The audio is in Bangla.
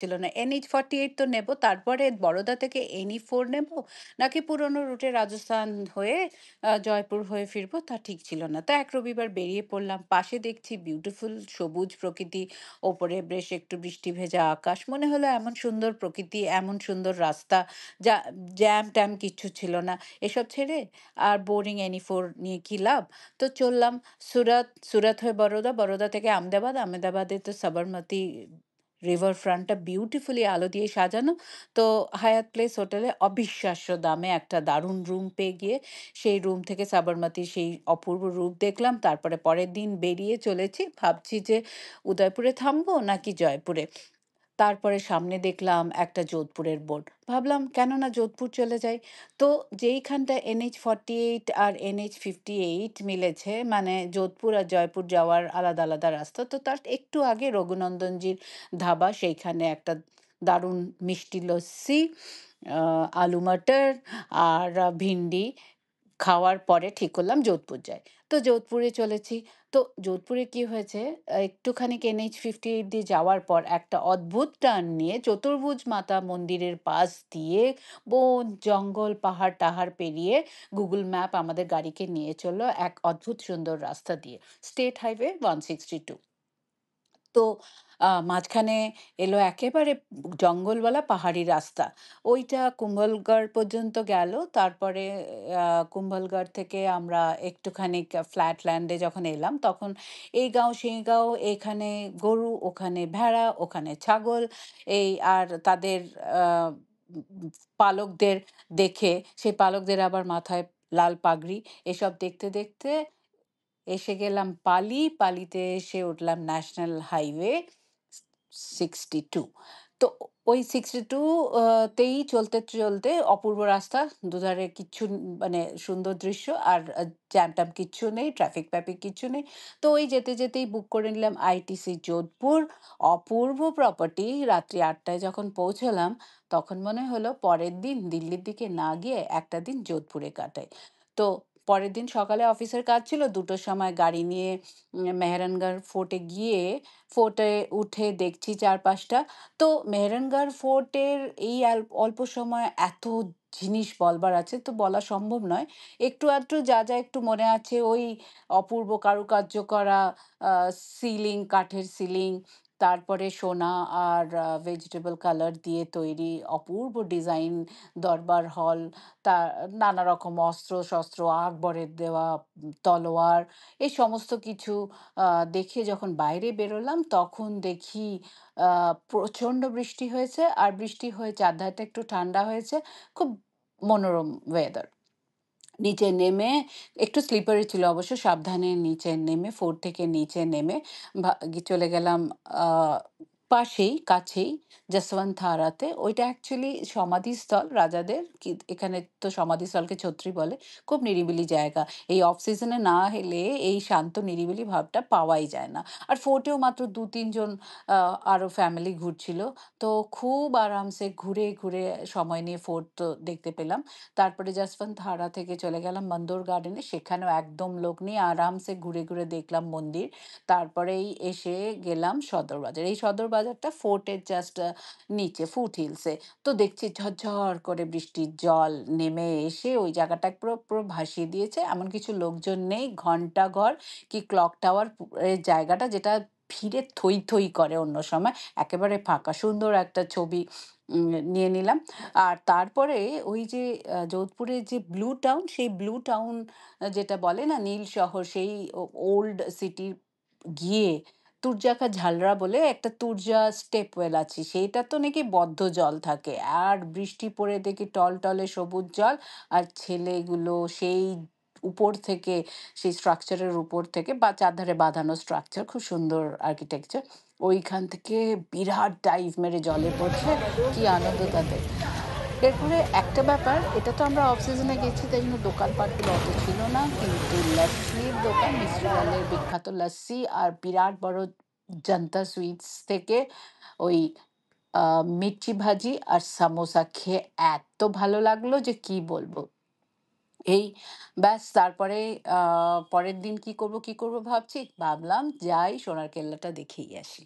ছিল না। NH-48 তো নেব, তারপরে বরোদা থেকে NE-4 নেব, নাকি পুরনো রুটে রাজস্থান হয়ে জয়পুর হয়ে ফিরবো তা ঠিক ছিল না। তো এক রবিবার বেরিয়ে পড়লাম। পাশে দেখছি বিউটিফুল সবুজ প্রকৃতি, ওপরে বেশ একটু বৃষ্টি ভেজা আকাশ। মনে হলো এমন সুন্দর প্রকৃতি, এমন সুন্দর রাস্তা, যা জ্যাম-ট্যাম কিচ্ছু ছিল না। এসব ছেড়ে আর বোরিং NE-4 নিয়ে কি লাভ? তো চললাম সুরাত, সুরাত হয়ে বরোদা, বরোদা থেকে আহমেদাবাদ, আহমেদাবাদে তো সবরমতী রিভার ফ্রন্টটা বিউটিফুলি আলো দিয়ে সাজানো। তো হায়াত প্লেস হোটেলে অবিশ্বাস্য দামে একটা দারুণ রুম পেয়ে গিয়ে সেই রুম থেকে সাবরমতীর সেই অপূর্ব রূপ দেখলাম। তারপরে পরের দিন বেরিয়ে চলেছি। ভাবছি যে উদয়পুরে থামবো নাকি জয়পুরে। তারপরে সামনে দেখলাম একটা যোধপুরের বোর্ড। ভাবলাম কেন না যোধপুর চলে যাই। তো যেইখানটা NH-48 আর NH-58 মিলেছে, মানে যোধপুর আর জয়পুর যাওয়ার আলাদা, আলাদা রাস্তা। তো তার একটু আগে রঘুনন্দনজির ধাবা, সেইখানে একটা দারুণ মিষ্টি লস্যি, আ আলু মটর আর ভিন্ডি খাওয়ার পরে ঠিক করলাম যোধপুর যাই। তো যোধপুরে চলেছি। তো যোধপুরে কি হয়েছে, একটুখানি NH-58 দিয়ে যাওয়ার পর একটা অদ্ভুত টার্ন নিয়ে চতুর্ভুজ মাতা মন্দিরের পাশ দিয়ে বন, জঙ্গল, পাহাড়-টাহাড় পেরিয়ে গুগল ম্যাপ আমাদের গাড়িকে নিয়ে চলল এক অদ্ভুত সুন্দর রাস্তা দিয়ে। State highway 162। তো মাঝখানে এলো একেবারে জঙ্গলওয়ালা পাহাড়ি রাস্তা। ওইটা কুম্ভলগড় পর্যন্ত গেল। তারপরে আ কুম্ভলগড় থেকে আমরা একটুখানি ফ্ল্যাট ল্যান্ডে যখন এলাম, তখন এই গাঁও সেই গাঁও, এখানে গরু, ওখানে ভেড়া, ওখানে ছাগল, এই আর তাদের আ উম উম পালকদের দেখে, সেই পালকদের আবার মাথায় লাল পাগড়ি, এসব দেখতে, দেখতে এসে গেলাম পালি। পালিতে এসে উঠলাম ন্যাশনাল হাইওয়ে 62। তো ওই 62 তেই চলতে, চলতে অপূর্ব রাস্তা। দুধারে কিচ্ছু মানে সুন্দর দৃশ্য আর জ্যাম-ট্যাম কিচ্ছু নেই, ট্রাফিক-ফ্যাফিক কিচ্ছু নেই। তো ওই যেতে, যেতেই বুক করে নিলাম আইটিসি যোধপুর। অপূর্ব প্রপার্টি। রাত্রি ৮ টায় যখন পৌঁছলাম, তখন মনে হলো পরের দিন দিল্লির দিকে না গিয়ে একটা দিন যোধপুরে কাটাই। তো পরের দিন সকালে অফিসের কাজ ছিল। ২ঃ০০ র সময় গাড়ি নিয়ে মেহেরানগড় ফোর্টে গিয়ে ফোর্টে উঠে দেখছি চারপাশটা। তো মেহেরানগড় ফোর্টের এই অল্প সময়ে এত জিনিস বলবার আছে, তো বলা সম্ভব নয়। একটু আধটু যা, যা একটু মনে আছে, ওই অপূর্ব কারুকার্য করা আ সিলিং, কাঠের সিলিং, তারপরে সোনা আর ভেজিটেবল কালার দিয়ে তৈরি অপূর্ব ডিজাইন দরবার হল, তা নানা রকম অস্ত্র-শস্ত্র, আকবরের দেওয়া তলোয়ার, এই সমস্ত কিছু আ দেখে যখন বাইরে বেরোলাম, তখন দেখি আ প্রচণ্ড বৃষ্টি হয়েছে। আর বৃষ্টি হয়ে চারধারটা একটু ঠান্ডা হয়েছে। খুব মনোরম ওয়েদার। নিচে নেমে একটু স্লিপারি ছিল অবশ্য, সাবধানে নিচে নেমে, ফোর্ট থেকে নিচে নেমে চলে গেলাম আ পাশেই, কাছেই যশবন্ত থারাতে। ওইটা অ্যাকচুয়ালি সমাধিস্থল রাজাদের। এখানে তো সমাধিস্থলকে ছত্রী বলে। খুব নিরিবিলি জায়গা। এই অফ সিজনে না এলে এই শান্ত নিরিবিলি ভাবটা পাওয়াই যায় না। আর ফোর্টেও মাত্র ২-৩ জন আরো ফ্যামিলি ঘুরছিল। তো খুব আরামসে ঘুরে, ঘুরে সময় নিয়ে ফোর্ট তো দেখতে পেলাম। তারপরে যশবন্ত ধারা থেকে চলে গেলাম মন্দোর গার্ডেনে। সেখানেও একদম লোক নেই। আরামসে ঘুরে, ঘুরে দেখলাম মন্দির। তারপরেই এসে গেলাম সদর বাজার। এই সদর বাজারটা ফোর্টের জাস্ট নিচে ফুট হিলসে। তো দেখছি ঝরঝর করে বৃষ্টির জল নেমে এসে ওই জায়গাটা পুরো, পুরো ভাসিয়ে দিয়েছে। এমন কিছু লোকজন নেই। ঘন্টাঘর কি ক্লক টাওয়ার এর জায়গাটা, যেটা ভিড়ে থই, থই করে অন্য সময়, একেবারে ফাঁকা। সুন্দর একটা ছবি নিয়ে নিলাম। আর তারপরে ওই যে যোধপুরের যে ব্লু টাউন, সেই ব্লু টাউন যেটা বলে না নীল শহর, সেই ওল্ড সিটি গিয়ে তুরজাকা ঝালরা বলে একটা তুরজা স্টেপওয়েল আছে। সেইটা তো নাকি বদ্ধ জল থাকে। আর বৃষ্টি পড়ে দেখি টলটলে সবুজ জল। আর ছেলেগুলো সেই উপর থেকে, সেই স্ট্রাকচারের উপর থেকে, বা চারধারে বাঁধানো স্ট্রাকচার, খুব সুন্দর আর্কিটেকচার। ওইখান থেকে বিরাট ডাইভ মেরে জলে পড়ছে। কি আনন্দ তাদের! এরপরে একটা ব্যাপার, এটা তো আমরা অফ সিজনে গেছি, তাই জন্য দোকানপাটগুলো অত ছিল না। কিন্তু লস্যির দোকান, মিছরীলালের বিখ্যাত লস্যি আর বিরাট বড় জনতা সুইটস থেকে ওই মির্চি ভাজি আর সামোসা খেয়ে এত ভালো লাগলো যে কি বলবো। এই ব্যাস, তারপরে পরের দিন কি করব, কি করব ভাবছি। ভাবলাম যাই সোনার কেল্লাটা দেখেই আসি।